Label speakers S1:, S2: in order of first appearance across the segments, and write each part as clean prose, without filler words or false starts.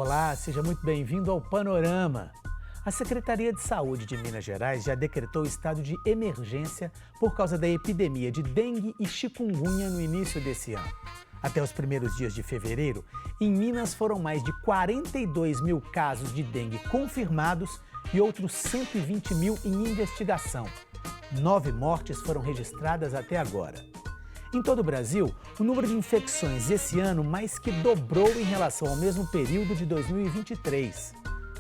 S1: Olá, seja muito bem-vindo ao Panorama. A Secretaria de Saúde de Minas Gerais já decretou estado de emergência por causa da epidemia de dengue e chikungunya no início desse ano. Até os primeiros dias de fevereiro, em Minas foram mais de 42 mil casos de dengue confirmados e outros 120 mil em investigação. 9 mortes foram registradas até agora. Em todo o Brasil, o número de infecções esse ano mais que dobrou em relação ao mesmo período de 2023.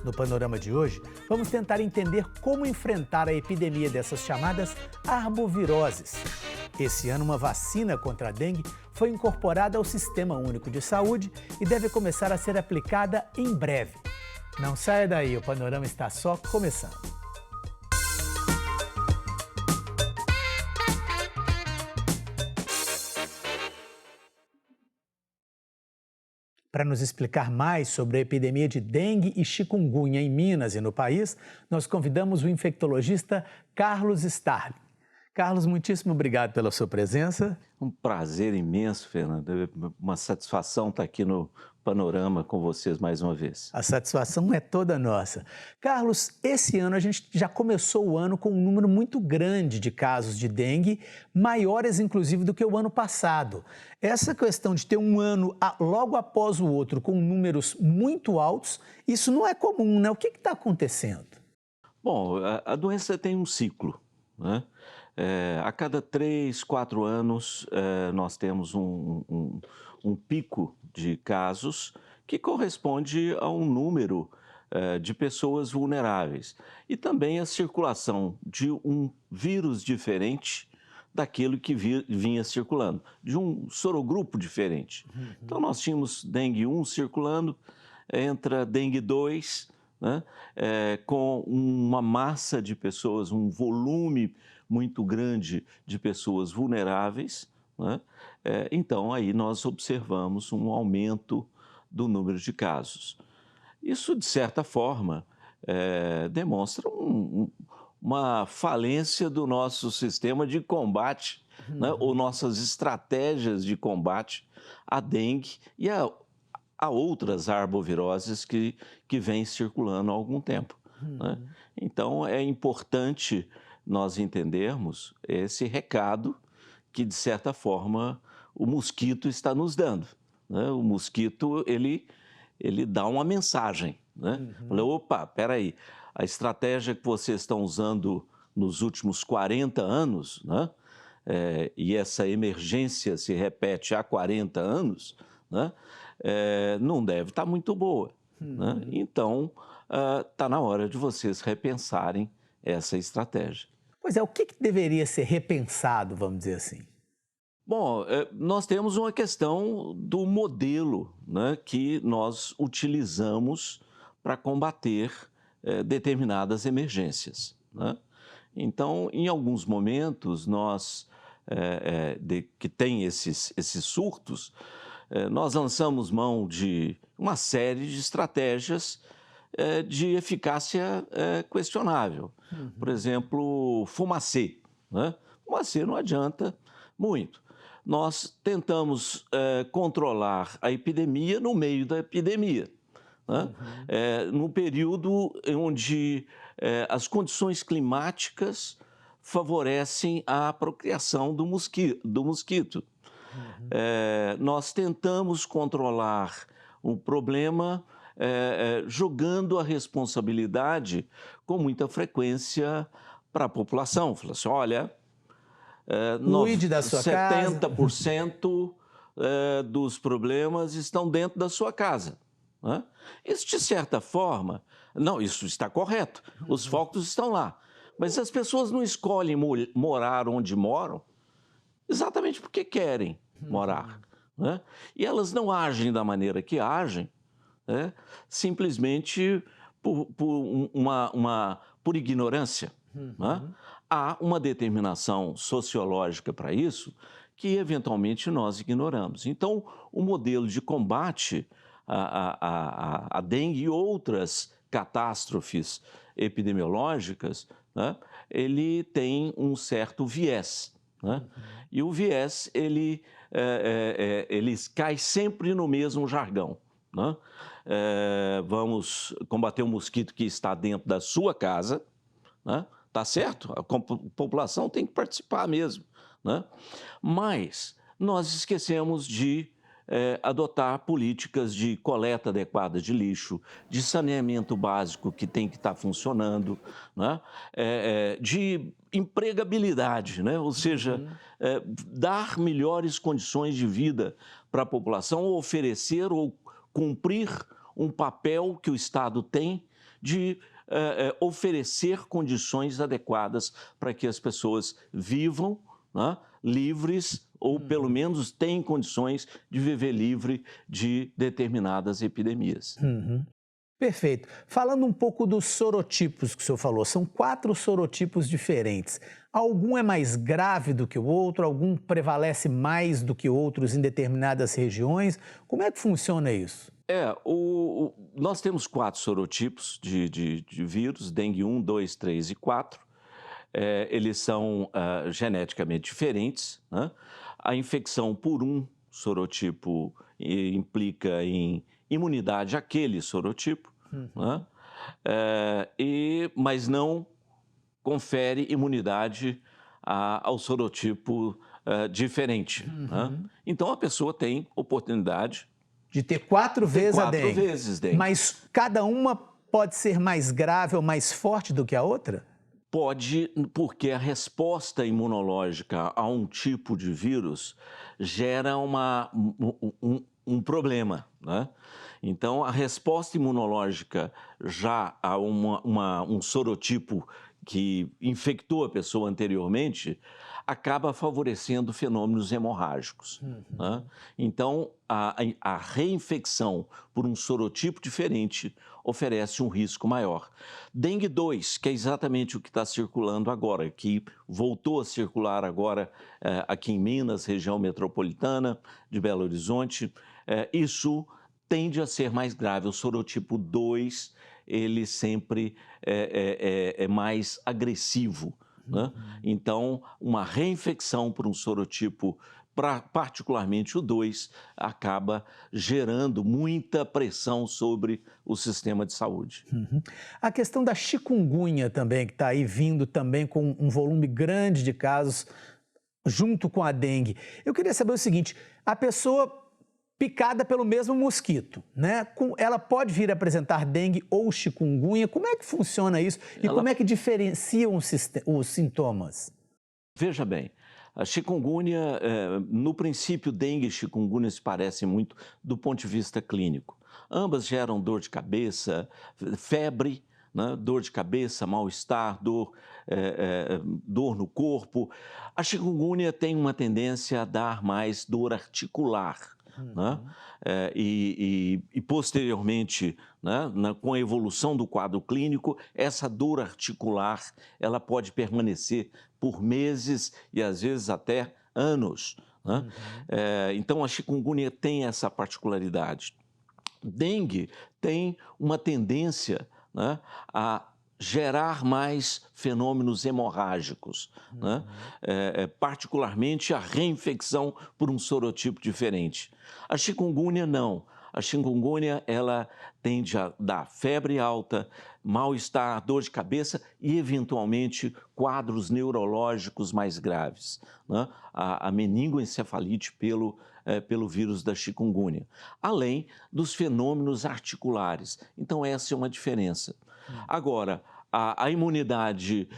S1: No panorama de hoje, vamos tentar entender como enfrentar a epidemia dessas chamadas arboviroses. Esse ano, uma vacina contra a dengue foi incorporada ao Sistema Único de Saúde e deve começar a ser aplicada em breve. Não saia daí, o panorama está só começando. Para nos explicar mais sobre a epidemia de dengue e chikungunya em Minas e no país, nós convidamos o infectologista Carlos Starling. Carlos, muitíssimo obrigado pela sua presença.
S2: Um prazer imenso, Fernando. Uma satisfação estar aqui no Panorama com vocês mais uma vez.
S1: A satisfação é toda nossa. Carlos, esse ano a gente já começou o ano com um número muito grande de casos de dengue, maiores inclusive do que o ano passado. Essa questão de ter um ano logo após o outro com números muito altos, isso não é comum, né? O que está acontecendo?
S2: Bom, a doença tem um ciclo, né? A cada 3, 4 anos, nós temos um pico de casos que corresponde a um número de pessoas vulneráveis e também a circulação de um vírus diferente daquilo que vinha circulando, de um sorogrupo diferente. Então, nós tínhamos dengue 1 circulando, entra dengue 2, né, com uma massa de pessoas, um volume muito grande de pessoas vulneráveis, né? Então, aí nós observamos um aumento do número de casos. Isso, de certa forma, demonstra uma falência do nosso sistema de combate, né? Ou nossas estratégias de combate à dengue e a outras arboviroses que vêm circulando há algum tempo, né? Então, é importante nós entendermos esse recado que, de certa forma, o mosquito está nos dando, né? O mosquito, ele dá uma mensagem, né? Fala, opa, peraí, a estratégia que vocês estão usando nos últimos 40 anos, né? E essa emergência se repete há 40 anos, né? Não deve estar muito boa, né? Então, está na hora de vocês repensarem essa estratégia.
S1: Pois é, o que deveria ser repensado, vamos dizer assim?
S2: Bom, nós temos uma questão do modelo, né, que nós utilizamos para combater determinadas emergências, né? Então, em alguns momentos, nós, que tem esses surtos, nós lançamos mão de uma série de estratégias de eficácia questionável. Por exemplo, fumacê, né? Fumacê não adianta muito. Nós tentamos controlar a epidemia no meio da epidemia, né? No período onde as condições climáticas favorecem a procriação do mosquito. Nós tentamos controlar o problema jogando a responsabilidade com muita frequência para a população. Falou assim, olha,
S1: Cuide da sua
S2: 70% dos problemas estão dentro da sua casa, né? Isso, de certa forma, não, isso está correto, os focos estão lá, mas as pessoas não escolhem morar onde moram exatamente porque querem morar, né? E elas não agem da maneira que agem, simplesmente por ignorância, né? Há uma determinação sociológica para isso que, eventualmente, nós ignoramos. Então, o modelo de combate à dengue e outras catástrofes epidemiológicas, né, ele tem um certo viés, né? E o viés, ele cai sempre no mesmo jargão, né? vamos combater o mosquito que está dentro da sua casa, né? Tá certo? A população tem que participar mesmo, né? Mas nós esquecemos de adotar políticas de coleta adequada de lixo, de saneamento básico que tem que estar funcionando, né? De empregabilidade, né? Ou seja, dar melhores condições de vida para a população, ou oferecer ou cumprir um papel que o Estado tem de oferecer condições adequadas para que as pessoas vivam, né, livres, ou pelo menos tenham condições de viver livre de determinadas epidemias.
S1: Perfeito. Falando um pouco dos sorotipos que o senhor falou, são 4 sorotipos diferentes. Algum é mais grave do que o outro? Algum prevalece mais do que outros em determinadas regiões? Como é que funciona isso?
S2: Nós temos 4 sorotipos de vírus, dengue 1, 2, 3 e 4. Eles são geneticamente diferentes, né? A infecção por um sorotipo implica em imunidade àquele sorotipo, né? Mas não confere imunidade ao sorotipo diferente, né? Então, a pessoa tem oportunidade
S1: de ter 4 vezes a dengue.
S2: 4 vezes dengue.
S1: Mas cada uma pode ser mais grave ou mais forte do que a outra?
S2: Pode, porque a resposta imunológica a um tipo de vírus gera um problema, né? Então, a resposta imunológica já a um sorotipo que infectou a pessoa anteriormente acaba favorecendo fenômenos hemorrágicos, né? Então, a reinfecção por um sorotipo diferente oferece um risco maior. Dengue 2, que é exatamente o que está circulando agora, que voltou a circular agora aqui em Minas, região metropolitana de Belo Horizonte, isso tende a ser mais grave. O sorotipo 2, ele sempre é mais agressivo, né? Então, uma reinfecção por um sorotipo, particularmente o 2, acaba gerando muita pressão sobre o sistema de saúde.
S1: A questão da chikungunya também, que está aí vindo também com um volume grande de casos junto com a dengue. Eu queria saber o seguinte, a pessoa picada pelo mesmo mosquito, né? Ela pode vir a apresentar dengue ou chikungunya? Como é que funciona isso? E como é que diferenciam os sintomas?
S2: Veja bem, a chikungunya, no princípio, dengue e chikungunya se parecem muito do ponto de vista clínico. Ambas geram dor de cabeça, febre, né? Dor de cabeça, mal-estar, dor no corpo. A chikungunya tem uma tendência a dar mais dor articular, né? E posteriormente, né, com a evolução do quadro clínico, essa dor articular ela pode permanecer por meses e às vezes até anos, né? Então, a chikungunya tem essa particularidade. Dengue tem uma tendência, né, a gerar mais fenômenos hemorrágicos, né? Particularmente a reinfecção por um sorotipo diferente. A chikungunya não. A chikungunya ela tende a dar febre alta, mal-estar, dor de cabeça e, eventualmente, quadros neurológicos mais graves, né? A meningoencefalite pelo vírus da chikungunya, além dos fenômenos articulares. Então, essa é uma diferença. Agora, a imunidade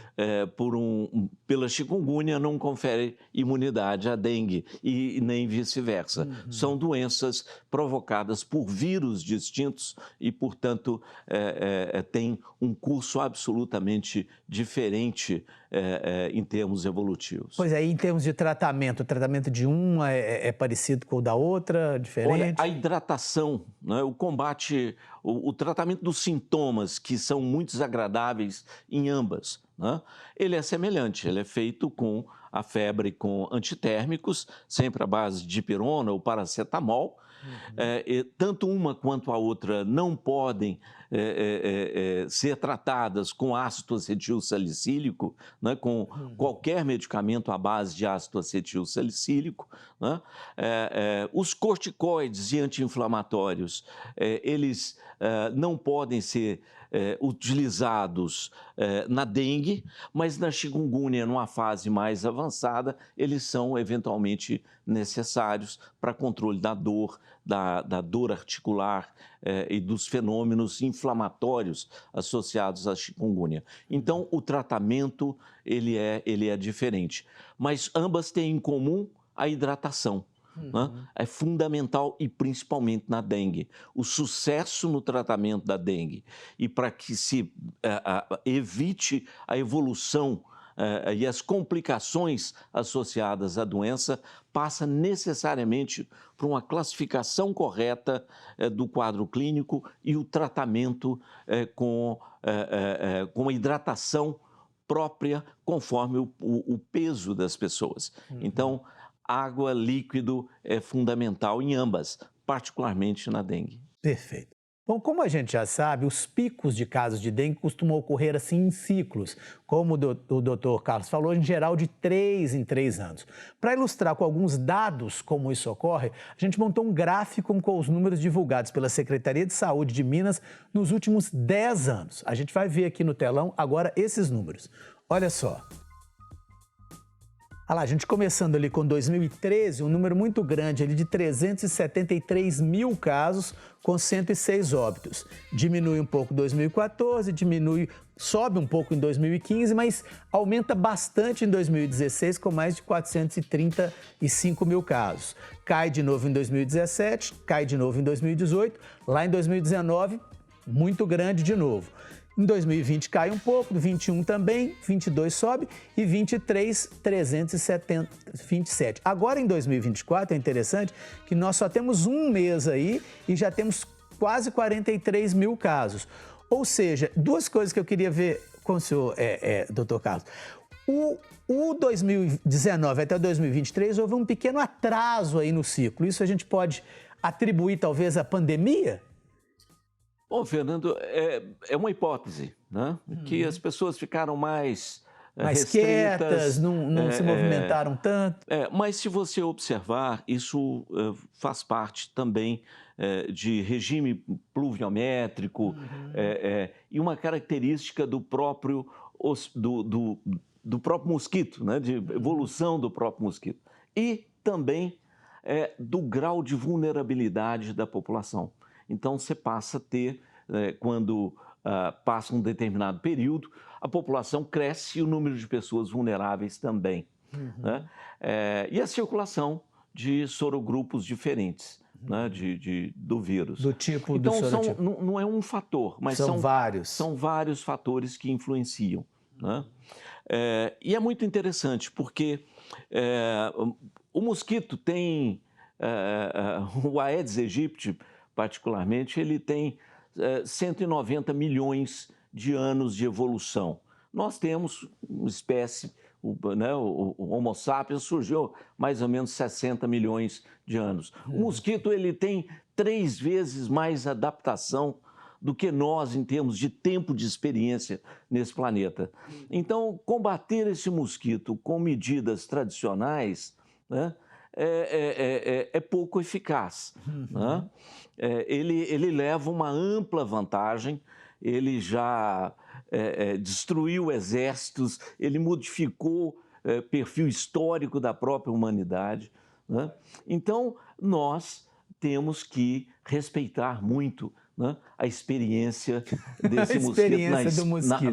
S2: pela chikungunya não confere imunidade à dengue e nem vice-versa. São doenças provocadas por vírus distintos e, portanto, têm um curso absolutamente diferente em termos evolutivos.
S1: Pois é, em termos de tratamento, o tratamento de uma é parecido com o da outra, diferente?
S2: Olha, a hidratação, né, o combate, o tratamento dos sintomas, que são muito desagradáveis em ambas, né, ele é semelhante, ele é feito com a febre com antitérmicos, sempre à base de dipirona ou paracetamol, Tanto uma quanto a outra não podem ser tratadas com ácido acetilsalicílico, né, com qualquer medicamento à base de ácido acetilsalicílico, né? Os corticoides e anti-inflamatórios, eles não podem ser utilizados na dengue, mas na chikungunya, numa fase mais avançada, eles são eventualmente necessários para controle da dor, da dor articular e dos fenômenos inflamatórios associados à chikungunya. Então, o tratamento ele é diferente, mas ambas têm em comum a hidratação. Né? É fundamental e principalmente na dengue. O sucesso no tratamento da dengue e para que se evite a evolução e as complicações associadas à doença passa necessariamente por uma classificação correta do quadro clínico e o tratamento com a hidratação própria conforme o peso das pessoas. Então, água, líquido é fundamental em ambas, particularmente na dengue.
S1: Perfeito. Bom, como a gente já sabe, os picos de casos de dengue costumam ocorrer assim em ciclos, como o doutor Carlos falou, em geral de 3 em 3 anos. Para ilustrar com alguns dados como isso ocorre, a gente montou um gráfico com os números divulgados pela Secretaria de Saúde de Minas nos últimos 10 anos. A gente vai ver aqui no telão agora esses números. Olha só. Olha lá, a gente começando ali com 2013, um número muito grande ali de 373 mil casos com 106 óbitos. Diminui um pouco em 2014, sobe um pouco em 2015, mas aumenta bastante em 2016 com mais de 435 mil casos. Cai de novo em 2017, cai de novo em 2018, lá em 2019, muito grande de novo. Em 2020 cai um pouco, 21 também, 22 sobe e 23, 327. Agora em 2024 é interessante que nós só temos um mês aí e já temos quase 43 mil casos. Ou seja, duas coisas que eu queria ver com o senhor, doutor Carlos. O 2019 até 2023 houve um pequeno atraso aí no ciclo. Isso a gente pode atribuir talvez à pandemia?
S2: Bom, Fernando, é uma hipótese, né? Que as pessoas ficaram mais
S1: quietas, não se movimentaram tanto.
S2: Mas se você observar, isso faz parte também de regime pluviométrico e uma característica do próprio mosquito, né? De evolução do próprio mosquito. E também do grau de vulnerabilidade da população. Então, você passa a ter, quando passa um determinado período, a população cresce e o número de pessoas vulneráveis também. Né? E a circulação de sorogrupos diferentes, né, do vírus.
S1: Do tipo
S2: então,
S1: do sorotipo.
S2: Não é um fator, mas
S1: são vários.
S2: São vários fatores que influenciam. Né? E é muito interessante, porque o mosquito tem, o Aedes aegypti, particularmente, ele tem 190 milhões de anos de evolução. Nós temos uma espécie, o Homo sapiens surgiu mais ou menos 60 milhões de anos. O mosquito ele tem 3 vezes mais adaptação do que nós em termos de tempo de experiência nesse planeta. Então, combater esse mosquito com medidas tradicionais, né, é pouco eficaz. Né? Ele leva uma ampla vantagem, ele já destruiu exércitos, ele modificou perfil histórico da própria humanidade. Né? Então, nós temos que respeitar muito, né, a experiência desse mosquito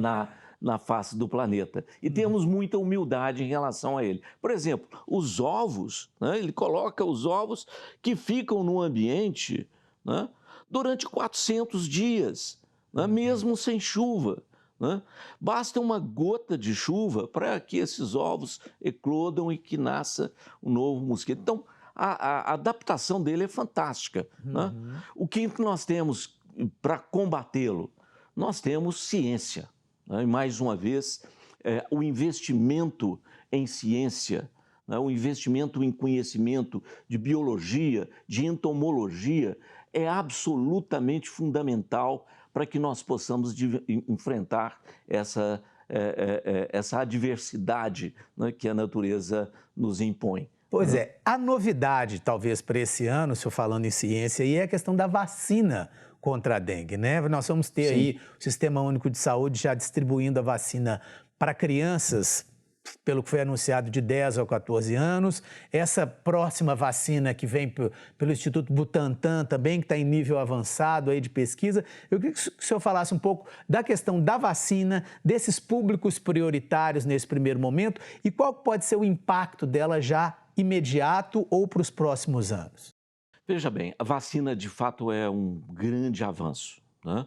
S2: na face do planeta. E temos muita humildade em relação a ele. Por exemplo, os ovos, né, ele coloca os ovos que ficam no ambiente, né, durante 400 dias, né, mesmo sem chuva. Né? Basta uma gota de chuva para que esses ovos eclodam e que nasça um novo mosquito. Então, a adaptação dele é fantástica. Né? O que nós temos para combatê-lo? Nós temos ciência. Né? E, mais uma vez, o investimento em ciência, né, o investimento em conhecimento de biologia, de entomologia, é absolutamente fundamental para que nós possamos enfrentar essa adversidade, né, que a natureza nos impõe.
S1: Pois é, a novidade, talvez, para esse ano, se eu falando em ciência, aí é a questão da vacina contra a dengue, né? Nós vamos ter aí o Sistema Único de Saúde já distribuindo a vacina para crianças, pelo que foi anunciado, de 10 a 14 anos. Essa próxima vacina que vem pelo Instituto Butantan também, que está em nível avançado aí de pesquisa. Eu queria que o senhor falasse um pouco da questão da vacina, desses públicos prioritários nesse primeiro momento e qual pode ser o impacto dela já imediato ou para os próximos anos.
S2: Veja bem, a vacina de fato é um grande avanço, né?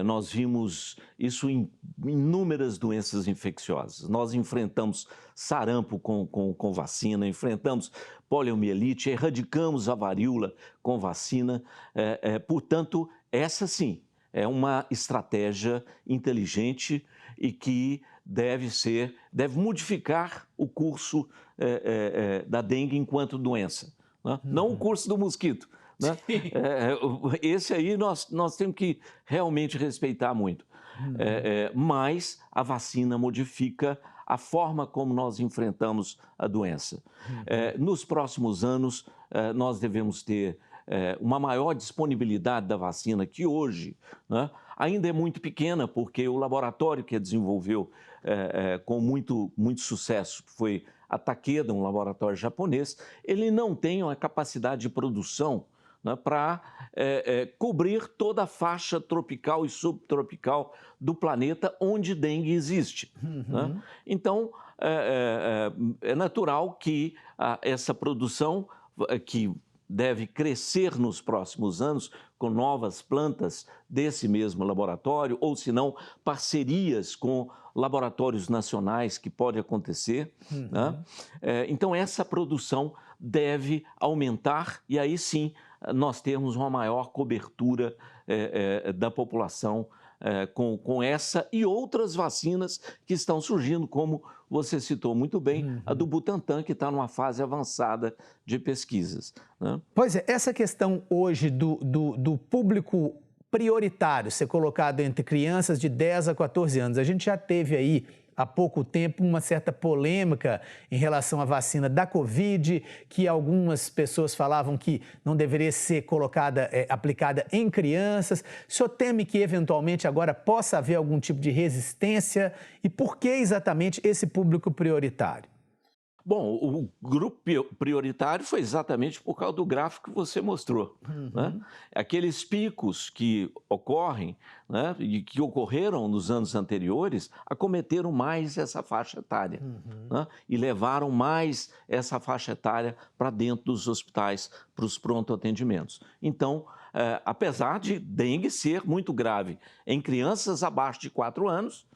S2: Nós vimos isso em inúmeras doenças infecciosas. Nós enfrentamos sarampo com vacina, enfrentamos poliomielite, erradicamos a varíola com vacina. Portanto, essa sim é uma estratégia inteligente e que deve modificar o curso da dengue enquanto doença, né? Não o curso do mosquito, né? Esse aí nós temos que realmente respeitar muito. Mas a vacina modifica a forma como nós enfrentamos a doença. Nos próximos anos, nós devemos ter uma maior disponibilidade da vacina que hoje, né, ainda é muito pequena, porque o laboratório que a desenvolveu com muito sucesso, que foi a Takeda, um laboratório japonês, ele não tem uma capacidade de produção, né, para cobrir toda a faixa tropical e subtropical do planeta onde dengue existe. Né? Então, é natural que essa produção, que deve crescer nos próximos anos com novas plantas desse mesmo laboratório, ou se não, parcerias com laboratórios nacionais, que pode acontecer. Né? Então, essa produção deve aumentar e aí sim nós temos uma maior cobertura da população com essa e outras vacinas que estão surgindo, como você citou muito bem, a do Butantan, que está numa fase avançada de pesquisas. Né?
S1: Pois é, essa questão hoje do público prioritário ser colocado entre crianças de 10 a 14 anos, a gente já teve aí há pouco tempo uma certa polêmica em relação à vacina da Covid, que algumas pessoas falavam que não deveria ser aplicada em crianças. O senhor teme que eventualmente agora possa haver algum tipo de resistência? E por que exatamente esse público prioritário?
S2: Bom, o grupo prioritário foi exatamente por causa do gráfico que você mostrou. Né? Aqueles picos que ocorrem, né, e que ocorreram nos anos anteriores, acometeram mais essa faixa etária, né, e levaram mais essa faixa etária para dentro dos hospitais, para os pronto-atendimentos. Então, apesar de dengue ser muito grave em crianças abaixo de 4 anos,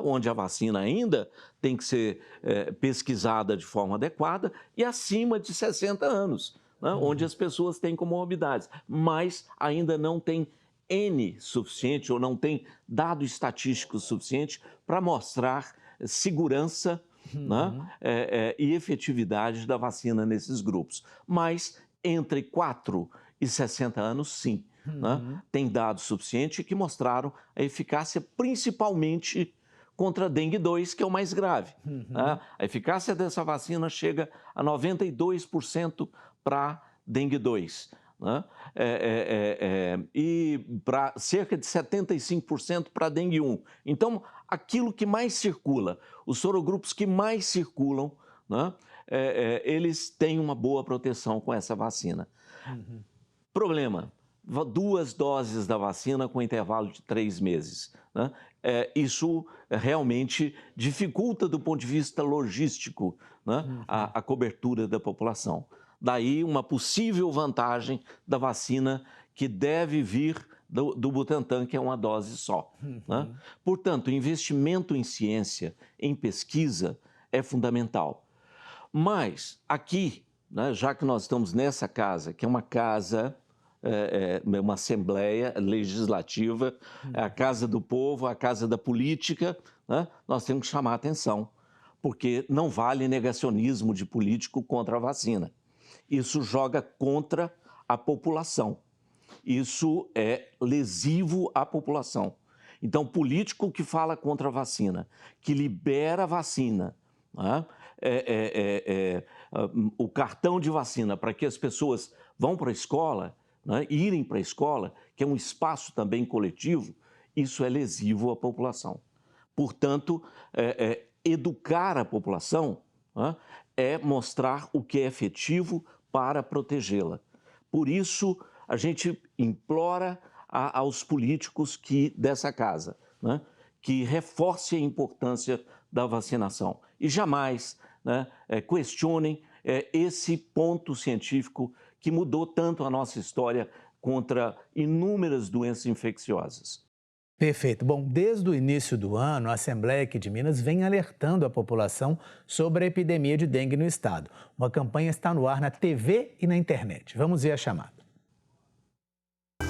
S2: onde a vacina ainda tem que ser pesquisada de forma adequada, e acima de 60 anos, onde as pessoas têm comorbidades, mas ainda não tem N suficiente ou não tem dado estatístico suficiente para mostrar segurança e efetividade da vacina nesses grupos. Mas entre 4 e 60 anos, sim, tem dados suficientes que mostraram a eficácia principalmente contra a dengue 2, que é o mais grave. A eficácia dessa vacina chega a 92% para dengue 2. E para cerca de 75% para dengue 1. Então, aquilo que mais circula, os sorogrupos que mais circulam, eles têm uma boa proteção com essa vacina. Problema: 2 doses da vacina com intervalo de 3 meses. Isso realmente dificulta, do ponto de vista logístico, a cobertura da população. Daí uma possível vantagem da vacina que deve vir do Butantan, que é uma dose só. Portanto, investimento em ciência, em pesquisa, é fundamental. Mas aqui, já que nós estamos nessa casa, que é uma casa... uma Assembleia Legislativa, a Casa do Povo, a Casa da Política, nós temos que chamar a atenção porque não vale negacionismo de político contra a vacina. Isso joga contra a população. Isso é lesivo à população. Então, político que fala contra a vacina, que libera a vacina, né? O cartão de vacina para que as pessoas vão para a escola, né? Irem para a escola, que é um espaço também coletivo, isso é lesivo à população. Portanto, educar a população, né? É mostrar o que é efetivo para protegê-la. Por isso, a gente implora aos políticos dessa casa, né, que reforcem a importância da vacinação e jamais, né, questionem esse ponto científico que mudou tanto a nossa história contra inúmeras doenças infecciosas.
S1: Perfeito. Bom, desde o início do ano, a Assembleia aqui de Minas vem alertando a população sobre a epidemia de dengue no estado. Uma campanha está no ar na TV e na internet. Vamos ver a chamada.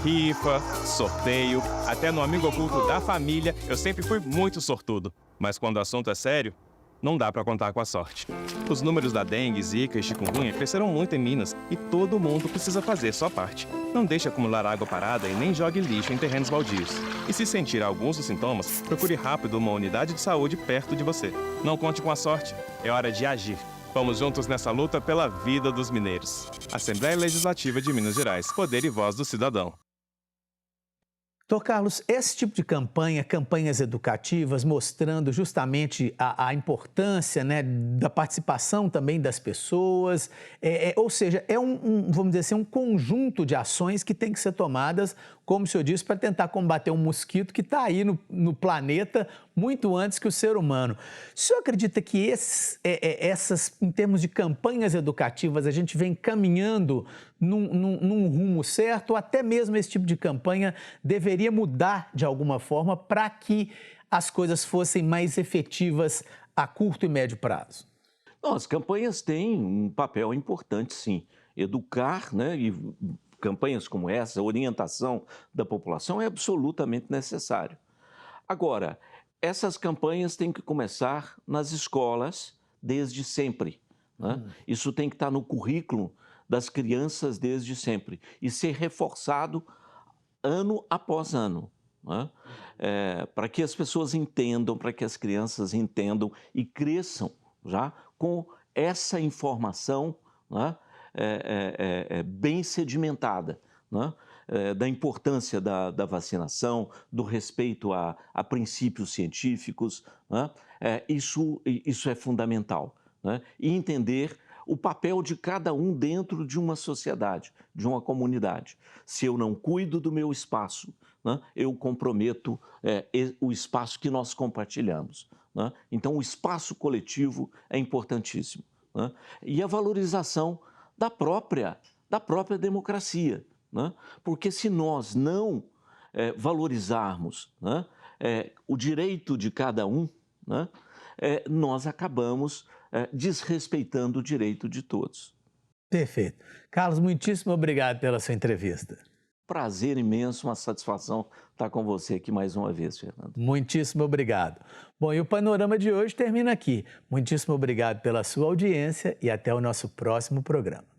S3: Rifa, sorteio, até no amigo oculto da família, eu sempre fui muito sortudo. Mas quando o assunto é sério, não dá pra contar com a sorte. Os números da dengue, zika e chikungunya cresceram muito em Minas e todo mundo precisa fazer sua parte. Não deixe acumular água parada e nem jogue lixo em terrenos baldios. E se sentir alguns dos sintomas, procure rápido uma unidade de saúde perto de você. Não conte com a sorte, é hora de agir. Vamos juntos nessa luta pela vida dos mineiros. Assembleia Legislativa de Minas Gerais. Poder e voz do cidadão.
S1: Doutor Carlos, esse tipo de campanha, campanhas educativas, mostrando justamente a importância, né, da participação também das pessoas, ou seja, vamos dizer assim, um conjunto de ações que tem que ser tomadas, como o senhor disse, para tentar combater um mosquito que está aí no planeta muito antes que o ser humano. O senhor acredita que essas, em termos de campanhas educativas, a gente vem caminhando num rumo certo, ou até mesmo esse tipo de campanha deveria mudar de alguma forma para que as coisas fossem mais efetivas a curto e médio prazo?
S2: Não, as campanhas têm um papel importante, sim. Educar, né, e campanhas como essa, orientação da população é absolutamente necessário. Agora, essas campanhas têm que começar nas escolas desde sempre, né? Isso tem que estar no currículo das crianças desde sempre e ser reforçado ano após ano, né? Para que as pessoas entendam, para que as crianças entendam e cresçam já com essa informação, né, bem sedimentada, né, da importância da vacinação, do respeito a princípios científicos, né? Isso é fundamental, né? E entender o papel de cada um dentro de uma sociedade, de uma comunidade. Se eu não cuido do meu espaço, né, eu comprometo o espaço que nós compartilhamos, né? Então, o espaço coletivo é importantíssimo, né? E a valorização da própria democracia, né? Porque se nós não valorizarmos, né, o direito de cada um, né, nós acabamos desrespeitando o direito de todos.
S1: Perfeito. Carlos, muitíssimo obrigado pela sua entrevista.
S2: Prazer imenso, uma satisfação estar com você aqui mais uma vez, Fernando.
S1: Muitíssimo obrigado. Bom, e o Panorama de hoje termina aqui. Muitíssimo obrigado pela sua audiência e até o nosso próximo programa.